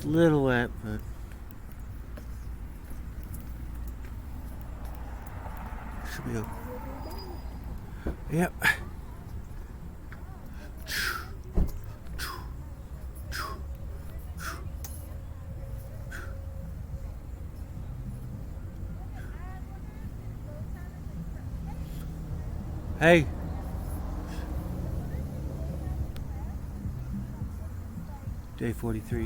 It's a little wet, but should be okay. Yep. Hey. Day 43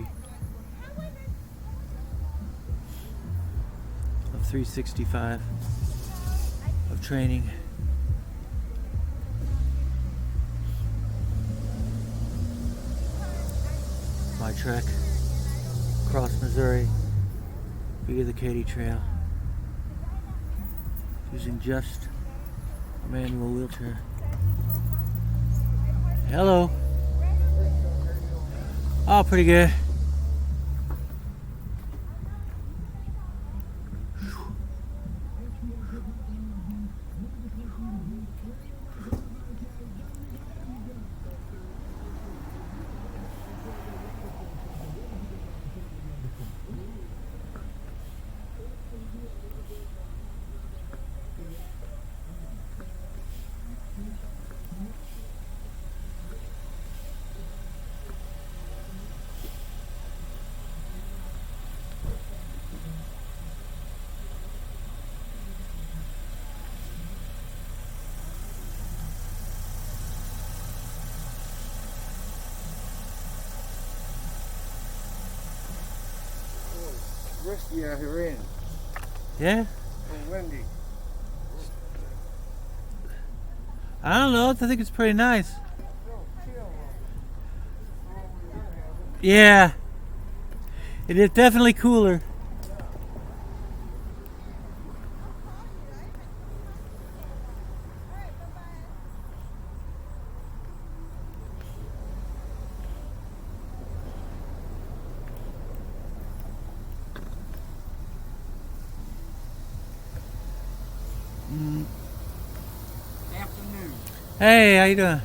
of 365 of training. My trek across Missouri via the Katy Trail using just a manual wheelchair. Hello. Oh, pretty good. Risky out here in. Yeah? And windy. I don't know. I think it's pretty nice. Yeah. It is definitely cooler. Afternoon. Hey, how you doing?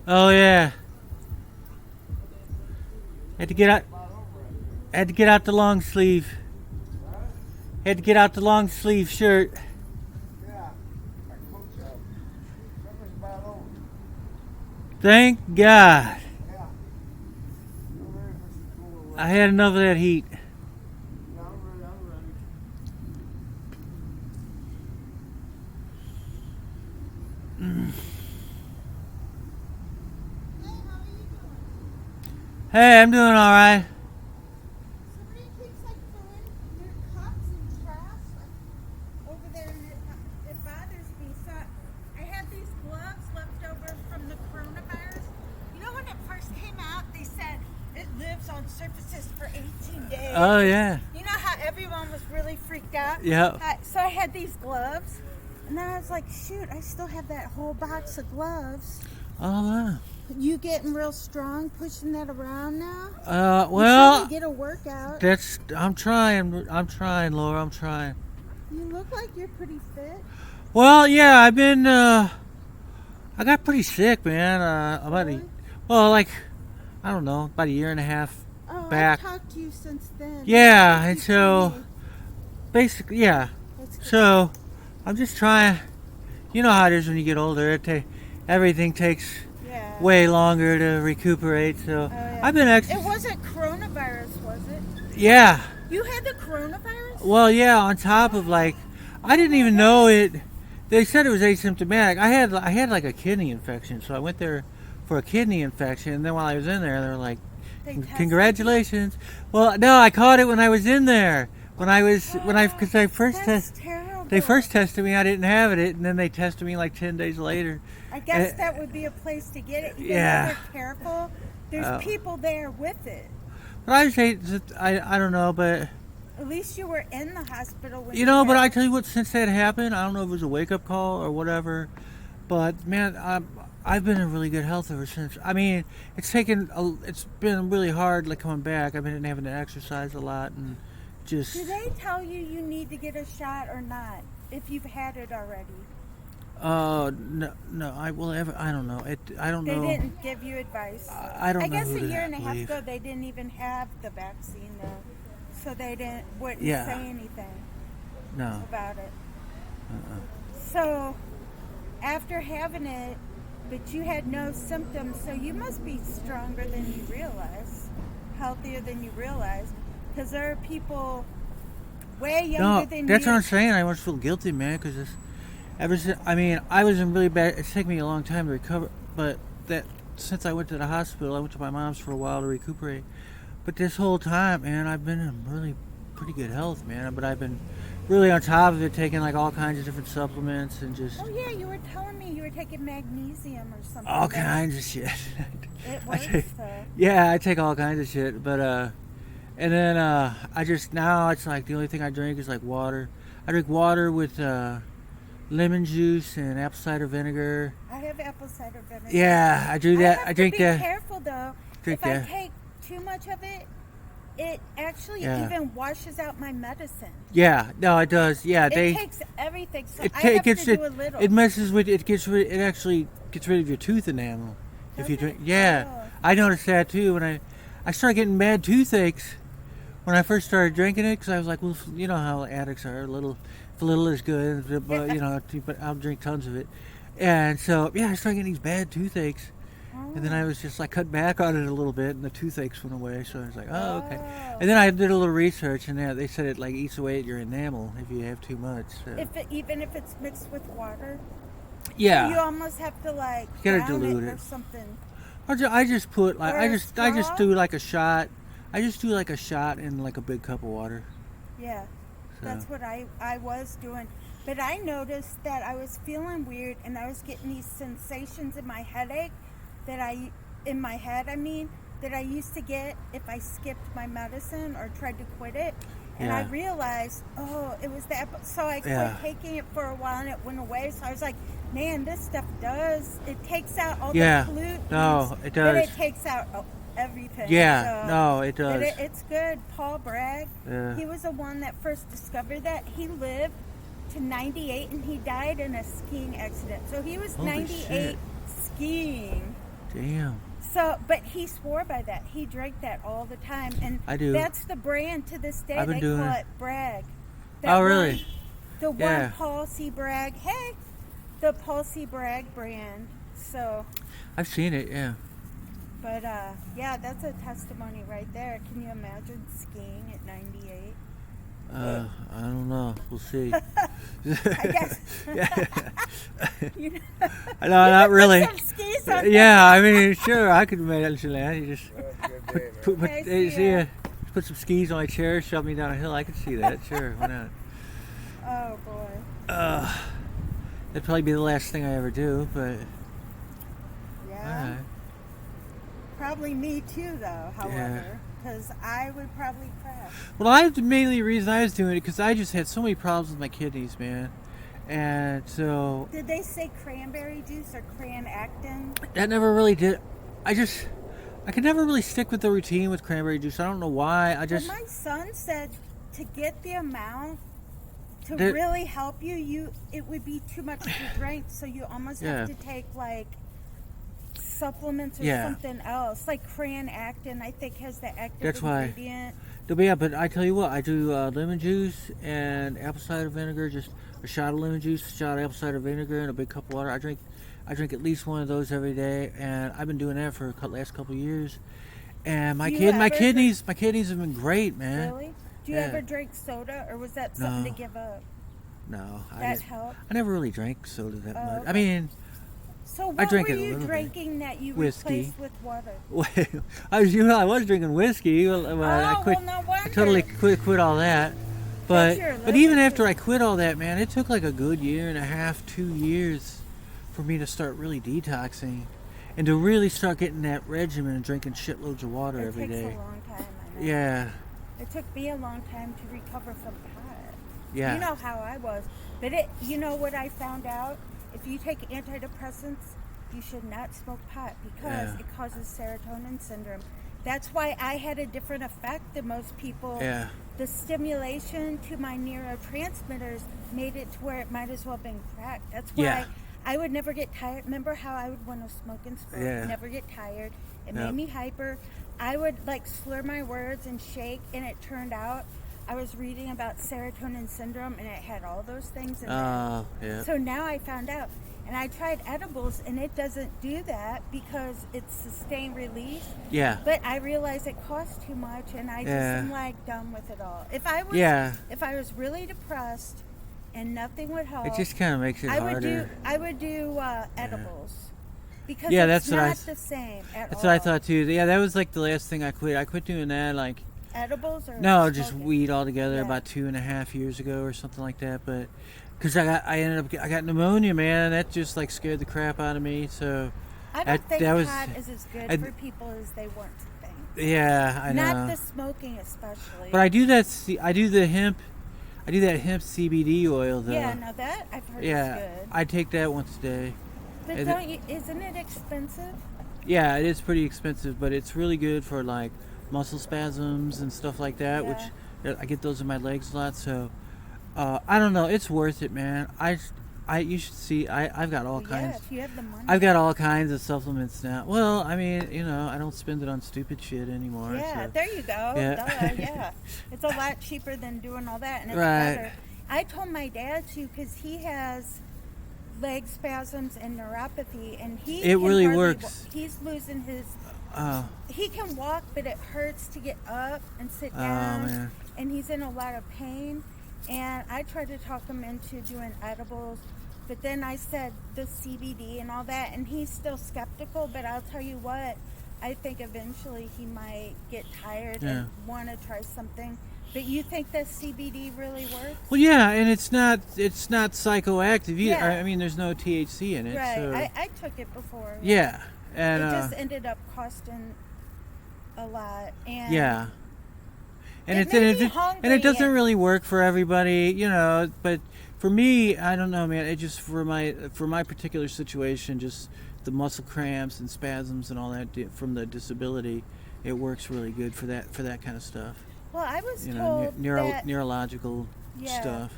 Oh yeah. Had to get out the long sleeve. Had to get out the long sleeve shirt. Yeah. My coat's out. Summer's about over. Thank God. Yeah. I'm ready for some cooler weather. I had enough of that heat. Yeah, I'm ready. Hey, I'm doing all right. Somebody keeps like throwing their cups and trash like, over there, and it bothers me. So I have these gloves left over from the coronavirus. You know, when it first came out, they said it lives on surfaces for 18 days. Oh yeah. You know how everyone was really freaked out? Yep. So I had these gloves, and then I was like, shoot, I still have that whole box of gloves. Oh wow. You getting real strong pushing that around now? Well, Until we get a workout. I'm trying, Laura. I'm trying. You look like you're pretty fit. Well, yeah, I've been. I got pretty sick, man. Really? Like, I don't know, about a year and a half Oh, back. I've talked to you since then. Yeah, You and told so me. basically, yeah. That's good. So I'm just trying. You know how it is when you get older. Everything takes Yeah. way longer to recuperate. So Oh, yeah. I've been It wasn't coronavirus, was it? Yeah. You had the coronavirus? Well, yeah. On top of like, I didn't even know it. They said it was asymptomatic. I had like a kidney infection, so I went there for a kidney infection, and then while I was in there, they were like, They tested "Congratulations." Well, no, I caught it when I was in there. Because I first That's test. terrible. They first tested me. I didn't have it, and then they tested me like 10 days later. I guess that would be a place to get it. Even Yeah. though they're careful. There's people there with it. But I just hate. I don't know, but At least you were in the hospital when you know. But had I it. tell you what, since that happened, I don't know if it was a wake up call or whatever. But man, I've been in really good health ever since. I mean, it's been really hard like coming back. I've been having to exercise a lot and just. Do they tell you you need to get a shot or not if you've had it already? No. I don't know. I don't They know. didn't give you advice. I don't I know. guess who a to year and a half believe. ago they didn't even have the vaccine though, so they wouldn't Yeah. say anything No. about it. Uh-uh. So after having it, but you had no symptoms, so you must be stronger than you realize, healthier than you realize, because there are people way younger No, than that's you. what I'm saying. I almost feel guilty, man, because I mean, I was in really bad. It's taken me a long time to recover, but since I went to the hospital, I went to my mom's for a while to recuperate. But this whole time, man, I've been in really pretty good health, man. But I've been really on top of it, taking like all kinds of different supplements and just Oh yeah, you were telling me you were taking magnesium or something. all kinds of shit. It I works take- though. Yeah, I take all kinds of shit, but and then I just now it's like the only thing I drink is like water. I drink water with lemon juice and apple cider vinegar. I have apple cider vinegar. Yeah, I do that. have I drink to be that. careful though. Drink if that. I take too much of it, it actually Yeah. even washes out my medicine. Yeah, no, it does. Yeah, It they. takes everything, so It, I ta- have it gets to it. do a little. It messes with it. It actually gets rid of your tooth enamel if you Does it? drink. Yeah, Oh. I noticed that too when I started getting bad toothaches when I first started drinking it because I was like, well, you know how addicts are. If a little is good, but you know, but I'll drink tons of it. And so yeah, I started getting these bad toothaches. And then I was just like cut back on it a little bit, and the toothaches went away. So I was like, oh, okay. Oh. And then I did a little research, and they said it like eats away at your enamel if you have too much. So. Even if it's mixed with water, Yeah. you almost have to like You gotta drown dilute it it. or something. I just put like Or I a just straw? do like a shot. I just do like a shot in like a big cup of water. Yeah, So. that's what I was doing. But I noticed that I was feeling weird, and I was getting these sensations in my headache that I used to get if I skipped my medicine or tried to quit it. And I Yeah. realized, it was that. So I quit Yeah. taking it for a while, and it went away. So I was like, man, this stuff it takes out all Yeah. the pollutants. No, it But does. it takes out everything. Yeah, So- no, it but does. it's good. Paul Bragg, Yeah. he was the one that first discovered that. He lived to 98 and he died in a skiing accident. So he was Holy 98 shit. skiing. Damn. So, but he swore by that. He drank that all the time, and I do. that's the brand to this day. I've been They doing call it. it Bragg. Oh, really? The one Yeah. Paul C. Bragg. Hey, the Paul C. Bragg brand. So, I've seen it. Yeah. but yeah, that's a testimony right there. Can you imagine skiing at 98? I don't know. We'll see. I guess. You know, No, not really. Put some skis on. Yeah, I mean, sure, I could imagine that. You just That's a good day, man. I see ya. put some skis on my chair, shove me down a hill. I could see that. Sure, why not? Oh boy. That'd probably be the last thing I ever do, but Yeah. alright. Probably me too, though. However, because I would probably crash. Well, the mainly reason I was doing it because I just had so many problems with my kidneys, man, and so Did they say cranberry juice or cran-actin? that never really did. I could never really stick with the routine with cranberry juice. I don't know why. Well, my son said to get the amount to That- really help you, it would be too much to drink, so you almost have Yeah. to take like supplements or Yeah. something else, like cran-actin. I think has the active That's why- ingredient. But yeah, but I tell you what, I do lemon juice and apple cider vinegar. Just a shot of lemon juice, a shot of apple cider vinegar, and a big cup of water. I drink at least one of those every day, and I've been doing that for the last couple of years. And my Do you ever kidneys have been great, man. Really? Do you Yeah. ever drink soda, or was that something No. to give up? No, That helped. I never really drank soda that Oh, much. okay. I mean, So I what drank were it a you little bit. drinking that you Whiskey. replaced with water? I was drinking whiskey. Well, I Oh, quit. well, no wonder. I totally quit all that. That's But your even liver. after I quit all that, man, it took like a good year and a half, 2 years, for me to start really detoxing, and to really start getting that regimen and drinking shitloads of water It every takes day. a long time. I know. Yeah, It took me a long time to recover from pot. yeah. You know how I was. But you know what I found out? If you take antidepressants, you should not smoke pot because Yeah. it causes serotonin syndrome. That's why I had a different effect than most people. Yeah. The stimulation to my neurotransmitters made it to where it might as well have been crack. That's why Yeah. I would never get tired. Remember how I would want to smoke and smoke? Yeah. Never get tired. It Yep. made me hyper. I would like slur my words and shake, and it turned out I was reading about serotonin syndrome, and it had all those things in there. Oh, yeah. So now I found out. And I tried edibles, and it doesn't do that because it's sustained release. Yeah. But I realize it costs too much, and I just Yeah. am like done with it all. If I was, Yeah. if I was really depressed and nothing would help, It just kind of makes it I harder. would do edibles because Yeah, it's that's what I not s- the same at That's all. what I thought too. Yeah, that was like the last thing I quit. I quit doing that like Edibles or no, just smoking? weed altogether Yeah. about 2.5 years ago or something like that. But because I got pneumonia, man, and that just like scared the crap out of me. So I don't that- think that was- pot is as good I- for people as they want to think. yeah, I know. Not the smoking, especially. But I do that. I do the hemp. I do that hemp CBD oil though. yeah, no, that I've heard Yeah, is good. I take that once a day. But and don't you? Isn't it expensive? Yeah, it is pretty expensive, but it's really good for like muscle spasms and stuff like that, Yeah. which I get those in my legs a lot. So I don't know, it's worth it, man. You should see. I've got all Yeah, kinds. if you have the money. I've got all kinds of supplements now. Well, I mean, I don't spend it on stupid shit anymore. Yeah, so. there you go. Yeah. Duh, yeah. It's a lot cheaper than doing all that, and it's Right. better. I told my dad to because he has leg spasms and neuropathy, and he It can really hardly works. He's losing his. Oh, He can walk, but it hurts to get up and sit oh down, man. and he's in a lot of pain. And I tried to talk him into doing edibles, but then I said the CBD and all that, and he's still skeptical. But I'll tell you what, I think eventually he might get tired Yeah. and want to try something. But you think that CBD really works? Well, yeah, and it's not psychoactive either. Yeah. I mean, there's no THC in it. Right. So I took it before. yeah, and It just ended up costing a lot. And yeah. And It it's made and me it, hungry and it doesn't and- really work for everybody, but for me, I don't know, man. It just for my particular situation, just the muscle cramps and spasms and all that from the disability, it works really good for that kind of stuff. well, I was You know, told that neurological Yeah. stuff.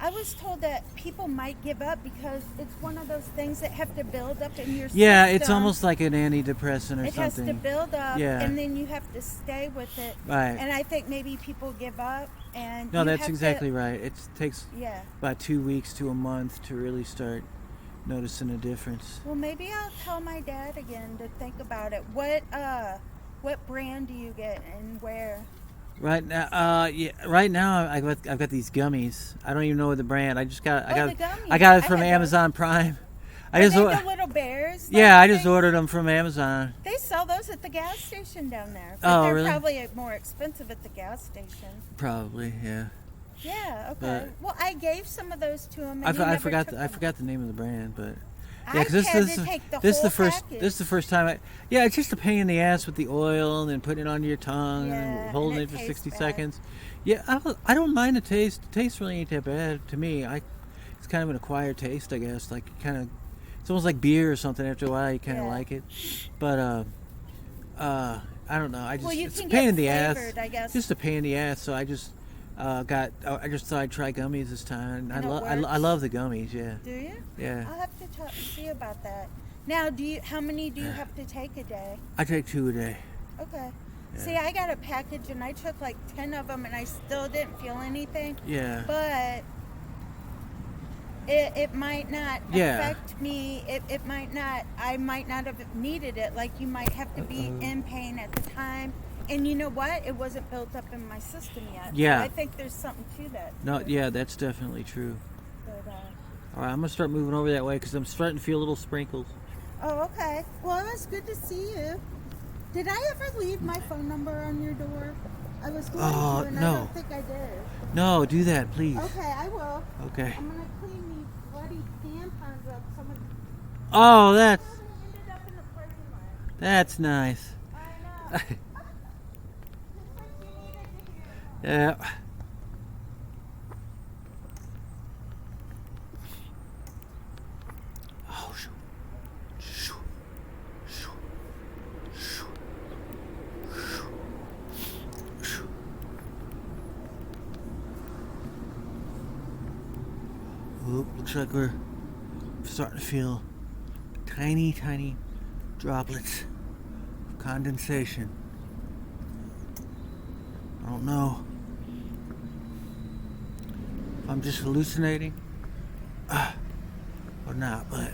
I was told that people might give up because it's one of those things that have to build up in your system. Yeah, it's almost like an antidepressant or it has to something. build up, Yeah. and then you have to stay with it. Right. And I think maybe people give up, and No, you that's have exactly to, right. It takes Yeah. about 2 weeks to a month to really start noticing a difference. Well, maybe I'll tell my dad again to think about it. What brand do you get and where? Right now, Right now, I've got these gummies. I don't even know the brand. I just got. Oh, the gummies. I got it I from had those. Amazon Prime. Are they the little bears? Yeah, like I just things? ordered them from Amazon. They sell those at the gas station down there. But Oh, they're really? probably more expensive at the gas station. Probably, yeah. Yeah, okay. Well, I gave some of those to him. And I he never forgot. took I them. forgot the name of the brand, but I yeah, because had to take the this is whole the first. package. This is the first time. Yeah, it's just a pain in the ass with the oil and then putting it onto your tongue Yeah, and holding and it it for tastes 60 bad. seconds. Yeah, I don't mind the taste. The taste really ain't that bad to me. It's kind of an acquired taste, I guess. Like it's almost like beer or something. After a while, you kind of Yeah. like it. But I don't know. Well, you it's a can pain get in the flavored, ass. I guess. Just a pain in the ass. So I just I just thought I'd try gummies this time. And it I works? love the gummies. Yeah. Do you? Yeah. I'll have to see about that. Now, how many do you have to take a day? I take 2 a day. Okay. Yeah. See, I got a package and I took like 10 of them and I still didn't feel anything. Yeah. But it might not Yeah. affect me. It might not. I might not have needed it. Like you might have to be in pain at the time. And you know what? It wasn't built up in my system yet. Yeah. So I think there's something to that. No, yeah, that's definitely true. But, All right, I'm gonna start moving over that way because I'm starting to feel little sprinkles. oh, okay. Well, it was good to see you. Did I ever leave my phone number on your door? I was going Oh, to, and no. I don't think I did. No, do that, please. Okay, I will. Okay. I'm gonna clean these bloody tampons up. Someone Oh, that's ended up in the parking lot. that's nice. I know. Just like you needed to hear. Yeah. Oh, shoot. Shoot. Oh, looks like we're starting to feel tiny, tiny droplets of condensation. I don't know if I'm just hallucinating or not, but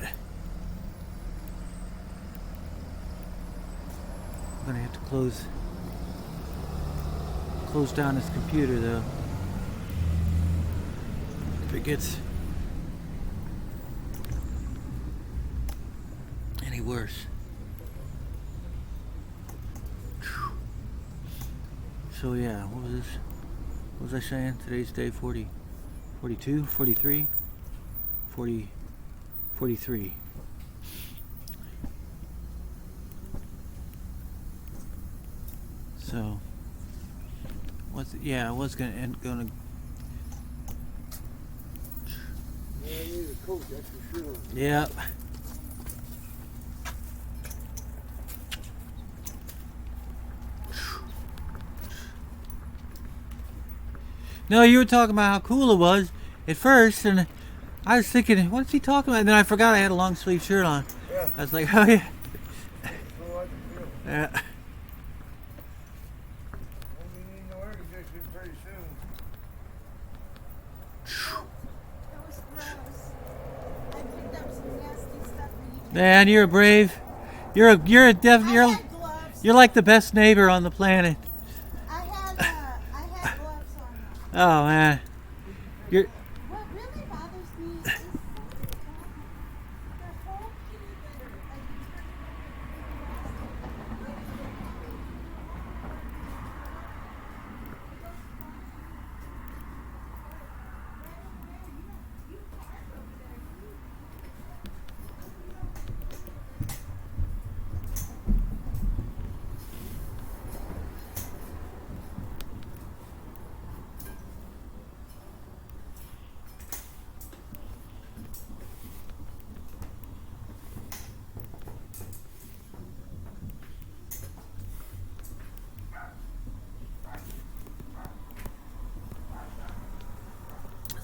I'm gonna have to close down this computer though. If it gets any worse. So yeah, what was this? What was I saying? Today's day 40, 42, 43, 40, 43. So, I was gonna. Yeah, I need a coat, that's for sure. Yep. No, you were talking about how cool it was at first, and I was thinking, what's he talking about? And then I forgot I had a long sleeve shirt on. Yeah. I was like, oh yeah. So I can feel. Yeah. We'll be needing no air conditioning pretty soon. That was gross. I picked up some nasty stuff for you. Man, you're brave. You're I had gloves. you're like the best neighbor on the planet. I had gloves on. Oh man, you're. What really bothers me is the whole kitty litter.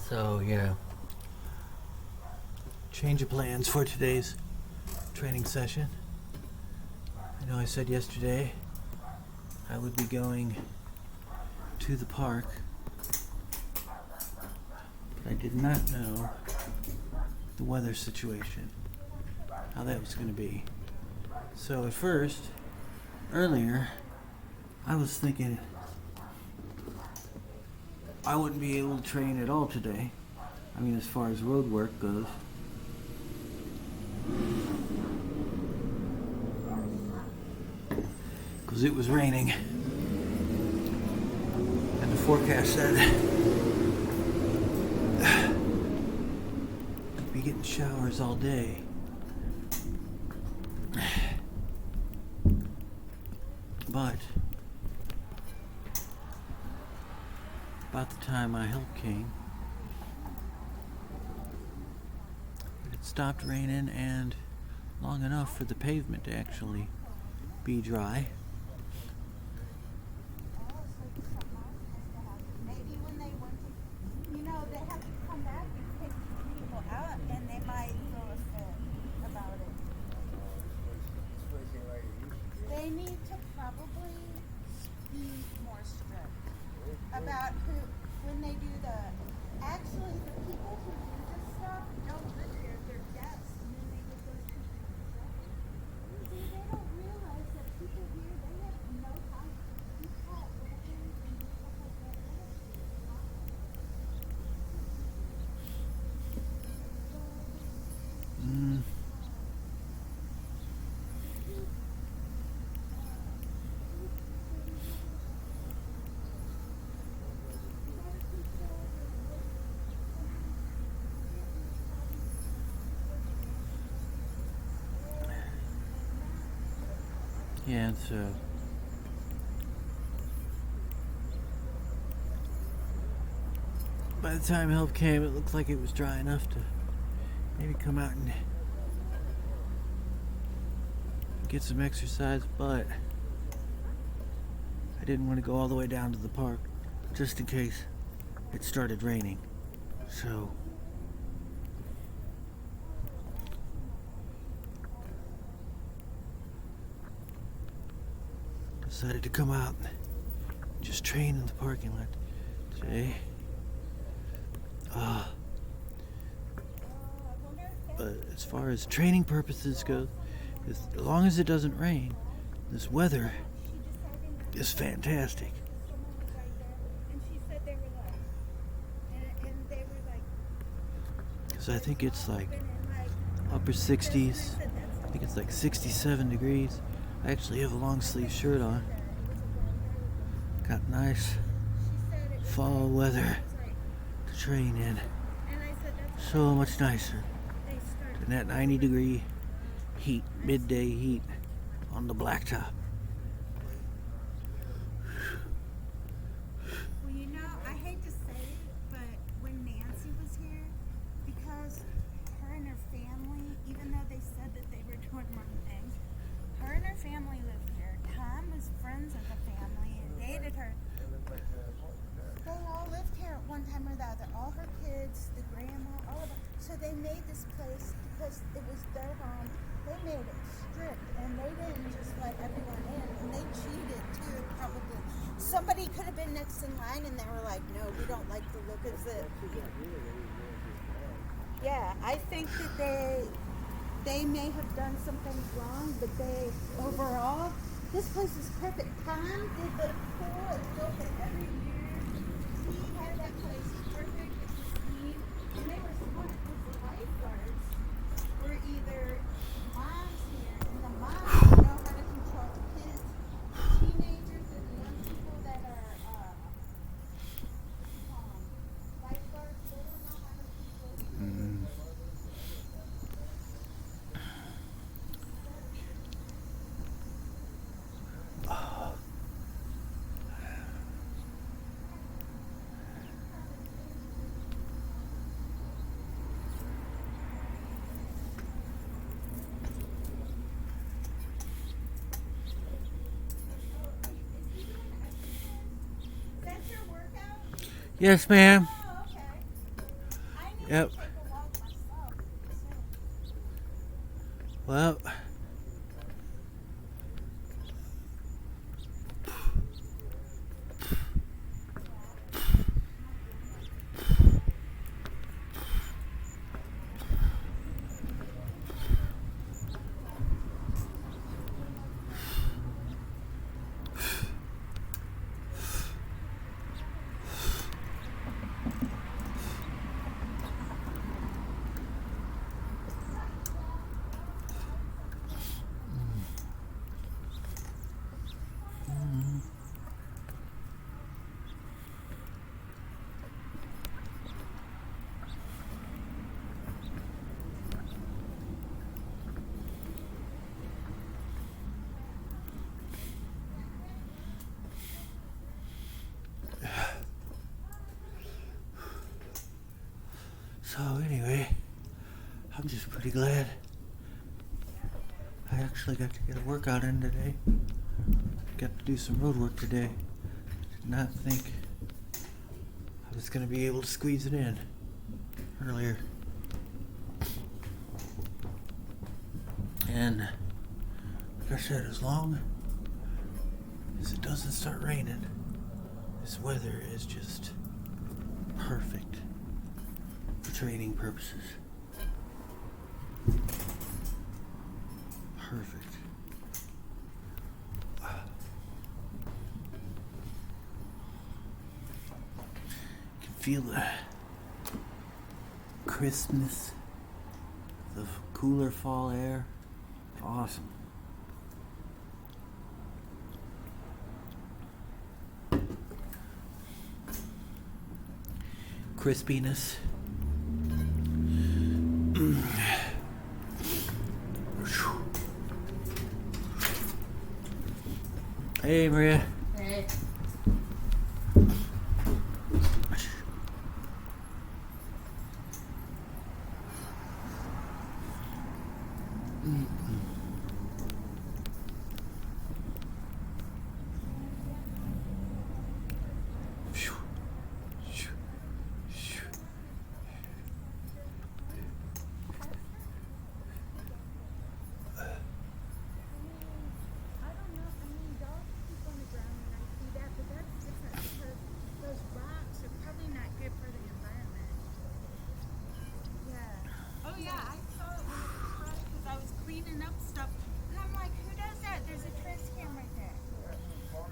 So yeah, change of plans for today's training session. I know I said yesterday I would be going to the park, but I did not know the weather situation, how that was going to be. So at first, earlier, I was thinking I wouldn't be able to train at all today. I mean, as far as road work goes. Because it was raining. And the forecast said we'd be getting showers all day. But about the time my help came, it had stopped raining and long enough for the pavement to actually be dry. Maybe when they went to, they have to come back and pick people out, and they might throw a fit about it. This place ain't like it used to be. They need to probably be more strict about when they do actually the people who do this stuff don't live here, they're guests, and then they get those people in trouble. See, they don't realize that people here, they have no time to keep that weddings and stuff like that. Mm. Yeah, so by the time help came, it looked like it was dry enough to maybe come out and get some exercise, but I didn't want to go all the way down to the park just in case it started raining. So decided to come out and just train in the parking lot today. But as far as training purposes go, as long as it doesn't rain, this weather is fantastic. Because I think it's like upper 60s. I think it's like 67 degrees. I actually have a long sleeve shirt on. Got nice fall weather to train in. So much nicer than that 90-degree heat, midday heat on the blacktop. Well, you know, I hate to say it, but when Nancy was here, because her and her family, even though they said that they were doing wrong things, her and her family lived here. Tom was friends of the family and dated her. They all lived here at one time or the other. All her kids, the grandma, all of them. So they made this place because it was their home. They made it strict, and they didn't just let everyone in. And they cheated too, probably. Somebody could have been next in line, and they were like, "No, we don't like the look of it." Yeah, I think that they may have done something wrong, but they overall, this place is perfect. Tom did the pool and built it every year. He had that place perfect, it was clean, and they were smart because the lifeguards were either moms here, and the moms know how to control the kids, teenagers, and young people that are lifeguards. They don't know how to control the kids. Yes, ma'am. Oh, okay. I need Yep. to take a walk myself. Well, so anyway, I'm just pretty glad I actually got to get a workout in today. Got to do some road work today. Did not think I was going to be able to squeeze it in earlier. And like I said, as long as it doesn't start raining, this weather is just perfect for training purposes. Perfect. You can feel the crispness, the cooler fall air. Awesome. Crispiness. Hey, Maria. Hey. I don't know. I mean, dogs keep on lighting up stuff. And I'm like, who does that? There's a trash can right there.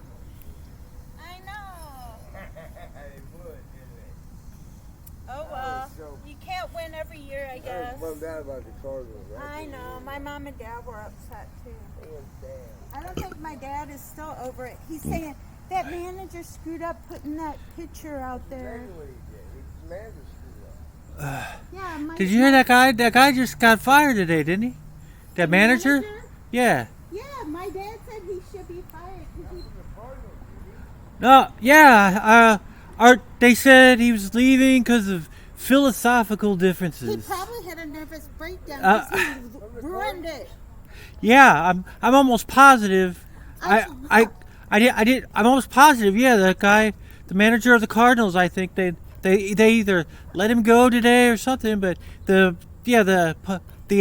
I know. They would, didn't they? Oh well. You can't win every year, I I guess. was bummed out about the Cardinals. I know. My mom and dad were upset too. They was bad. I don't think my dad is still over it. He's saying that manager screwed up putting that picture out there. Exactly what he did. His man was screwed up. Yeah, my Did you hear that guy? That guy just got fired today, didn't he? That manager? Yeah. Yeah, my dad said he should be fired because he. The Cardinals, did he? No. Yeah. They said he was leaving because of philosophical He differences. probably had a nervous breakdown because he ruined it. Yeah. I'm almost positive. I did. I'm almost positive. Yeah. That guy, the manager of the Cardinals. I think they either let him go today or something. But the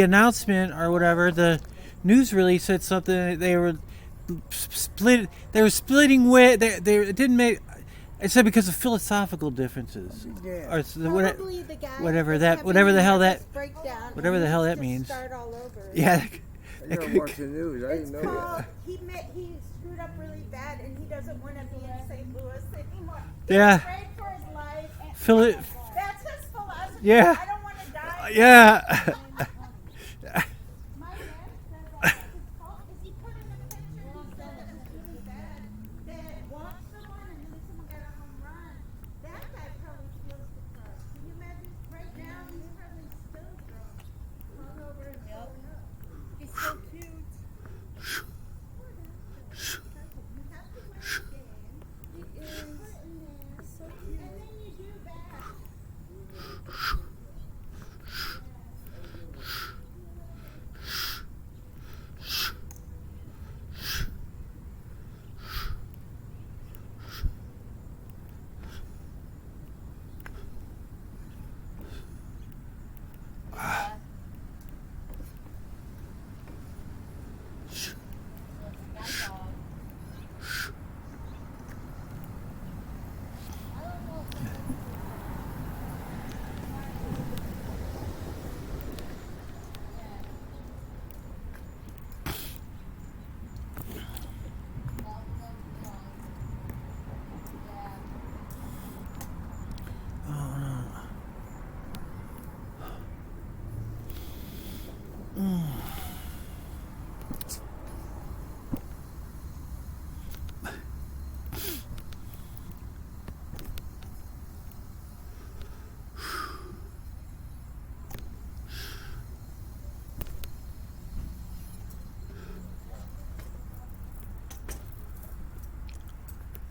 announcement or whatever, the news release said something. They were split. They were splitting with. It didn't make. It said because of philosophical differences. Yeah. Or Probably the guy whatever was that- having whatever the a hell nervous that- breakdown whatever and the hell needs that to means. Start all over. Yeah. I don't watch the news. I It's didn't know called. that. He screwed up really bad, and he doesn't want to be in St. Louis anymore. Yeah. He's afraid for his life. And that's his philosophy. Yeah. I don't want to die. Yeah. My dad said that his fault is he put him in a picture. He said that it was really bad. That walked someone and then someone got a home run. That guy probably feels depressed. Can you imagine right now? He's probably still drunk, hungover and throwing up. He's so cute. And then you do that.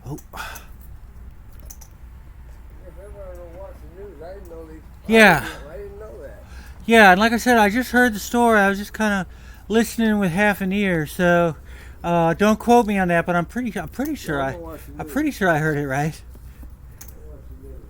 Oh. If everyone don't watch the news, I didn't know these. Yeah. I didn't know that. Yeah, and like I said, I just heard the story. I was just kind of listening with half an ear, so don't quote me on that. But I'm pretty sure I don't watch the I'm news. pretty sure I heard it right. I don't watch the news.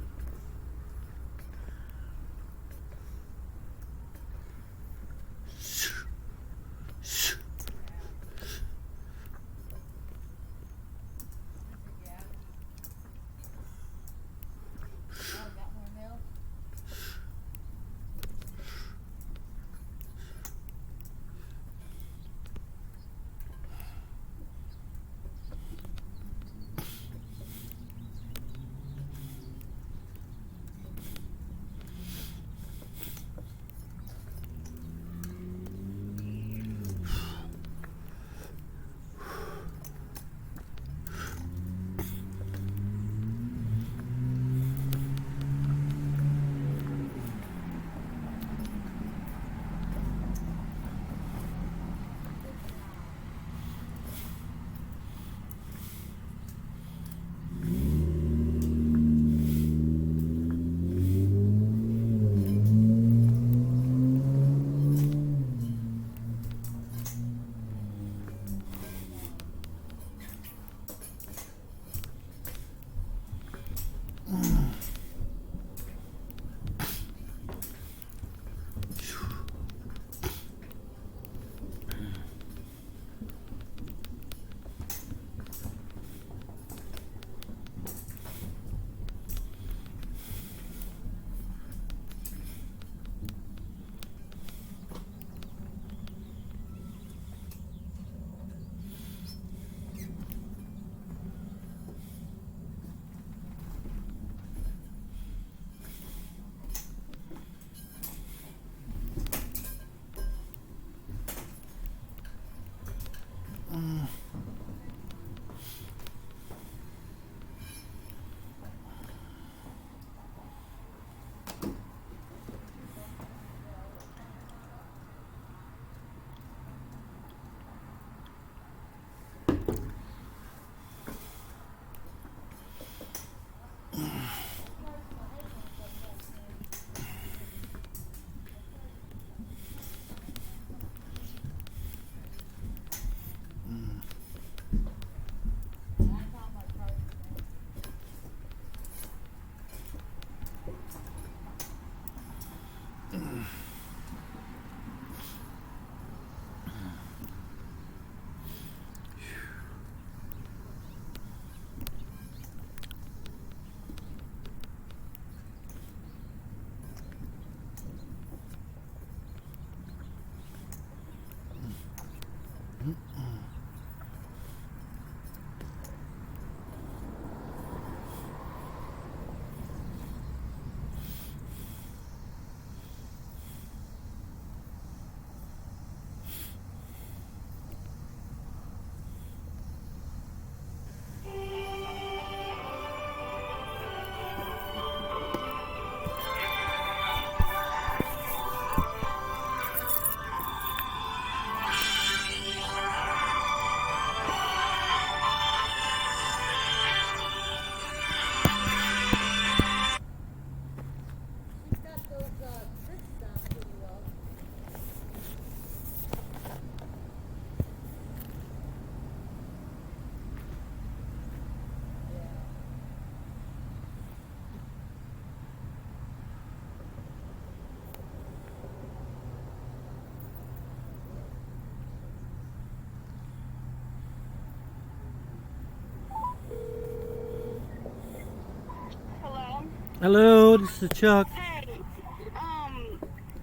Hello, this is Chuck. Hey,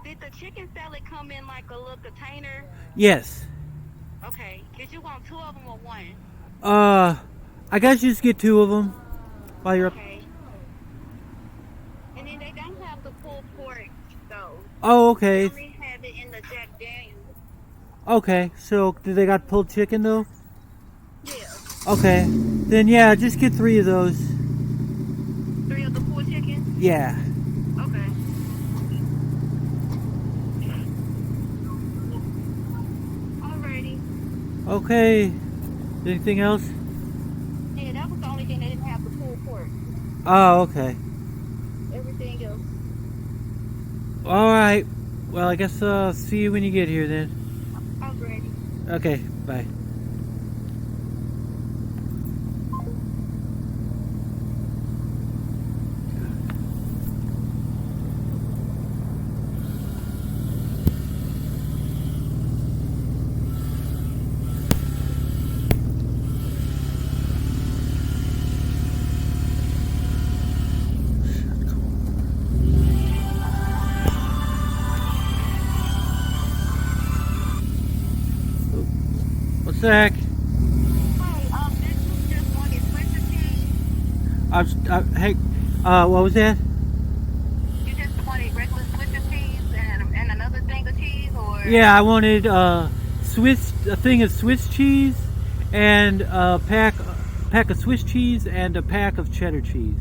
did the chicken salad come in like a little container? Yes. Okay. Did you want two of them or one? Uh, I guess you just get two of them while you're up. Okay. And then they don't have the pulled pork though. Oh, They okay. only have it in the Jack Daniels. Okay. So, do they got pulled chicken though? Yeah. Okay. Then yeah, just get three of those. Three of the pulled chicken? Yeah. Okay. Alrighty. Okay. Anything else? Yeah, that was the only thing they didn't have the pulled pork. Oh, okay. Everything else. All right. Well, I guess see you when you get here then. Alrighty. Okay. Bye. What's that? Hey, did you just want it Swiss cheese? Hey, what was that? You just wanted regular Swiss cheese and another thing of cheese, or? Yeah, I wanted a thing of Swiss cheese, and a pack of Swiss cheese, and a pack of cheddar cheese.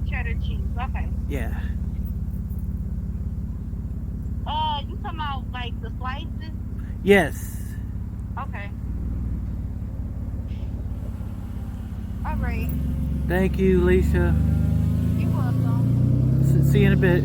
Cheddar cheese. Okay. Yeah. You talking about like the slices? Yes. Okay. All right. Thank you, Lisa. You're welcome. See you in a bit.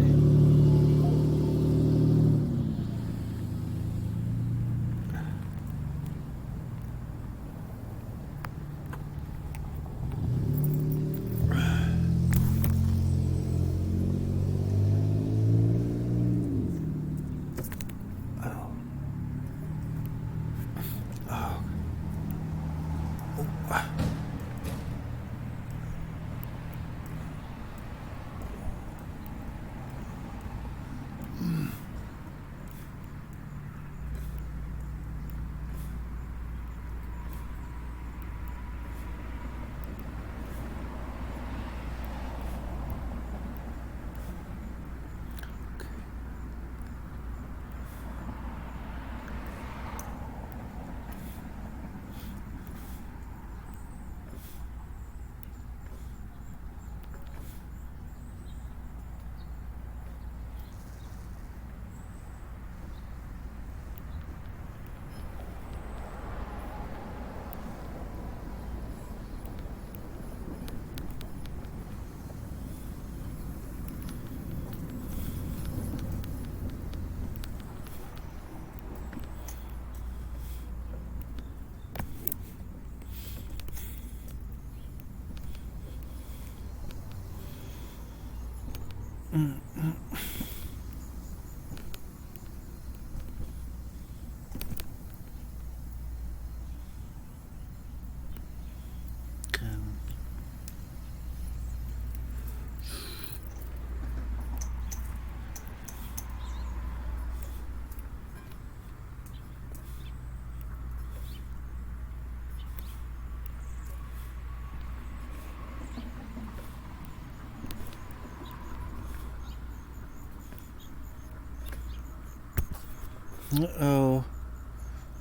Uh-oh.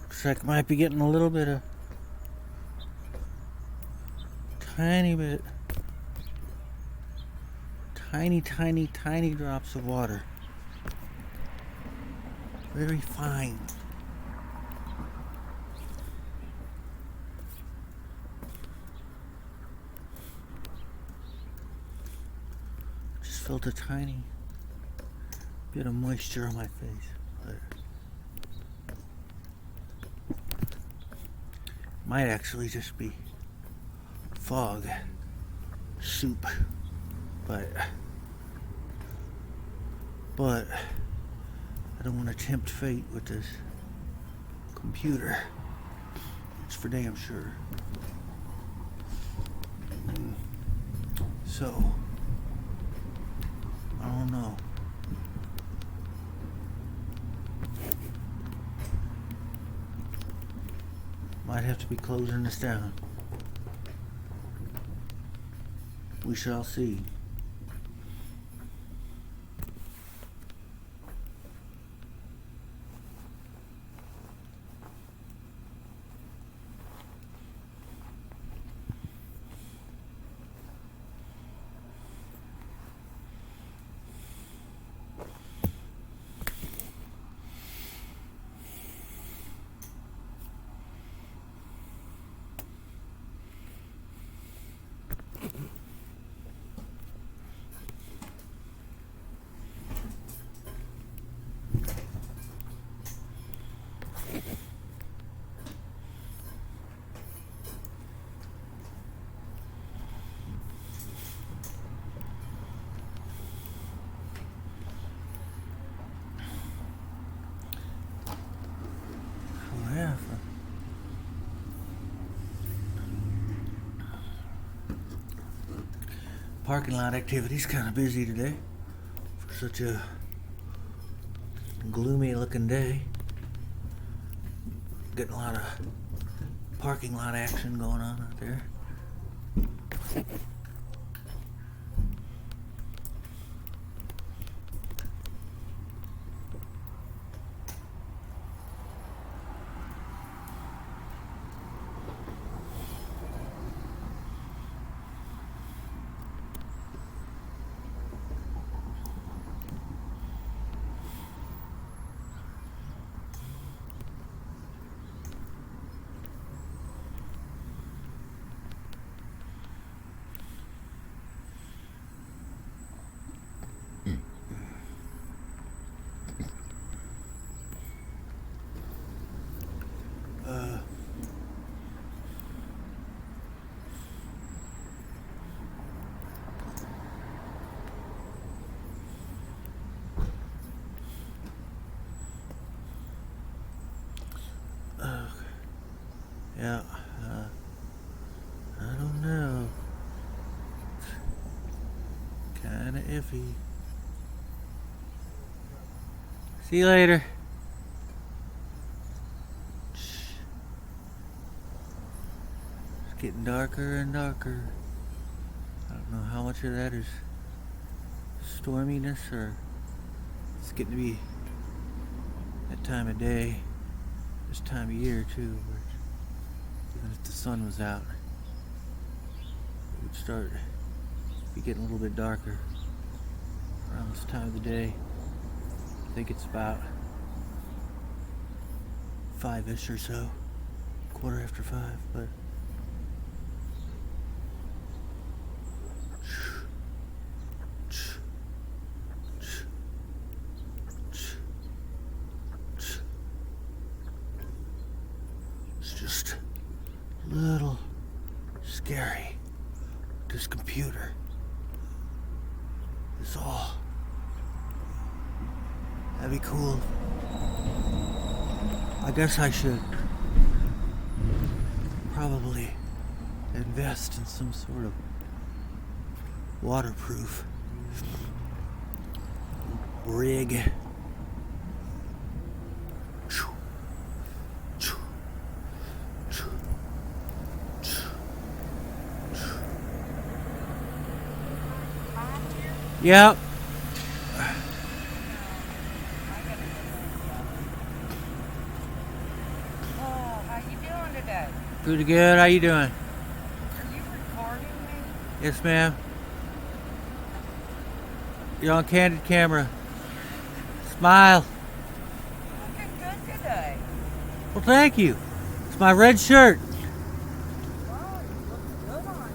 Looks like I might be getting a little bit of... tiny bit... tiny drops of water. Very fine. Just felt a tiny bit of moisture on my face. There. Might actually just be fog soup, but I don't want to tempt fate with this computer. It's for damn sure. So I don't know. Might have to be closing this down. We shall see. Yeah. Parking lot activity's kind of busy today for such a gloomy looking day. Getting a lot of parking lot action going on out there. Yeah, I don't know. Kinda iffy. See you later. It's getting darker and darker. I don't know how much of that is storminess or it's getting to be that time of day, this time of year too, where even if the sun was out, it would start to be getting a little bit darker around this time of the day. I think it's about 5-ish or so, 5:15, but it's just a little scary. This computer is all. That'd be cool. I guess I should probably invest in some sort of waterproof rig. Yep. Pretty good. How you doing? Are you recording me? Yes, ma'am. You're on candid camera. Smile. Looking good today. Well, thank you. It's my red shirt. Wow, you look good on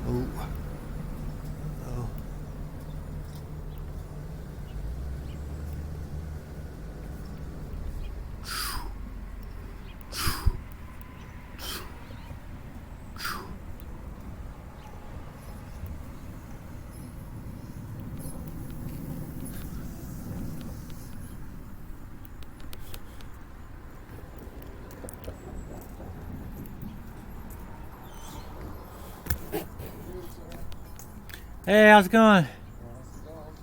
you. Oh. Oh. Hey, how's it going? How's it going?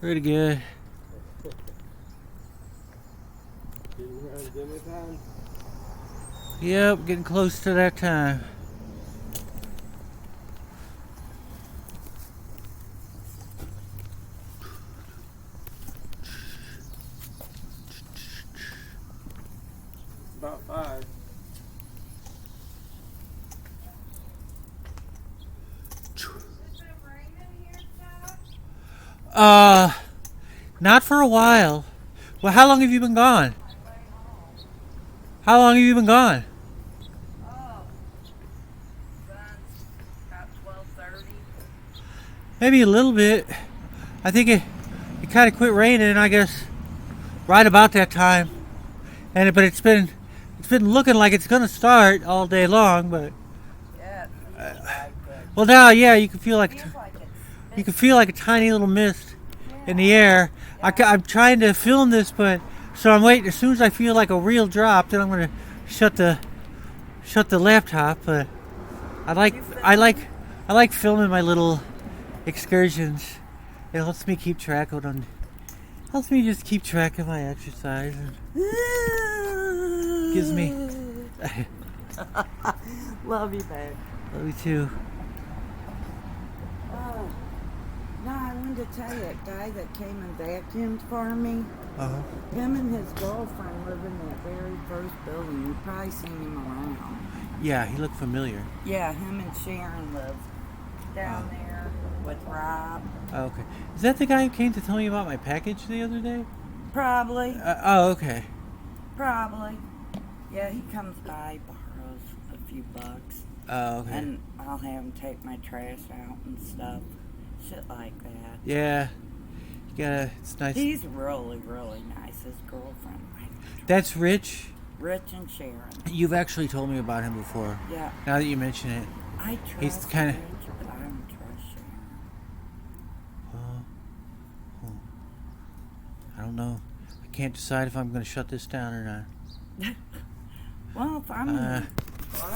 Pretty good. Getting around dinner time? Yep, getting close to that time. It's about 5. Is it raining here, Todd? Not for a while. Well, how long have you been gone? How long have you been gone? Oh. Sun's about 12:30. Maybe a little bit. I think it kind of quit raining, I guess, right about that time. But it's been looking like it's gonna start all day long. But Yeah, it feels like it. well, now, yeah, you can feel like Feels like it's you can feel like a tiny little mist in the air. I'm trying to film this, but so I'm waiting. As soon as I feel like a real drop, then I'm gonna shut the laptop. But I like filming my little excursions. It helps me keep track of them. Helps me just keep track of my exercise. And gives me. Love you, babe. Love you too. Oh. No, I wanted to tell you, that guy that came and vacuumed for me, Uh-huh. him and his girlfriend live in that very first building. You've probably seen him around. Yeah, he looked familiar. Yeah, him and Sharon live down there with Rob. Oh, okay. Is that the guy who came to tell me about my package the other day? Probably. Okay. Probably. Yeah, he comes by, borrows a few bucks. Oh, okay. And I'll have him take my trash out and stuff. Shit like that. Yeah. You gotta. It's nice. He's really, really nice. His girlfriend. That's Rich. Rich and Sharon. You've actually told me about him before. Yeah. Now that you mention it. I trust He's kinda- Rich, but I don't trust Sharon. I don't know. I can't decide if I'm gonna shut this down or not. Well, if I'm... Uh, well,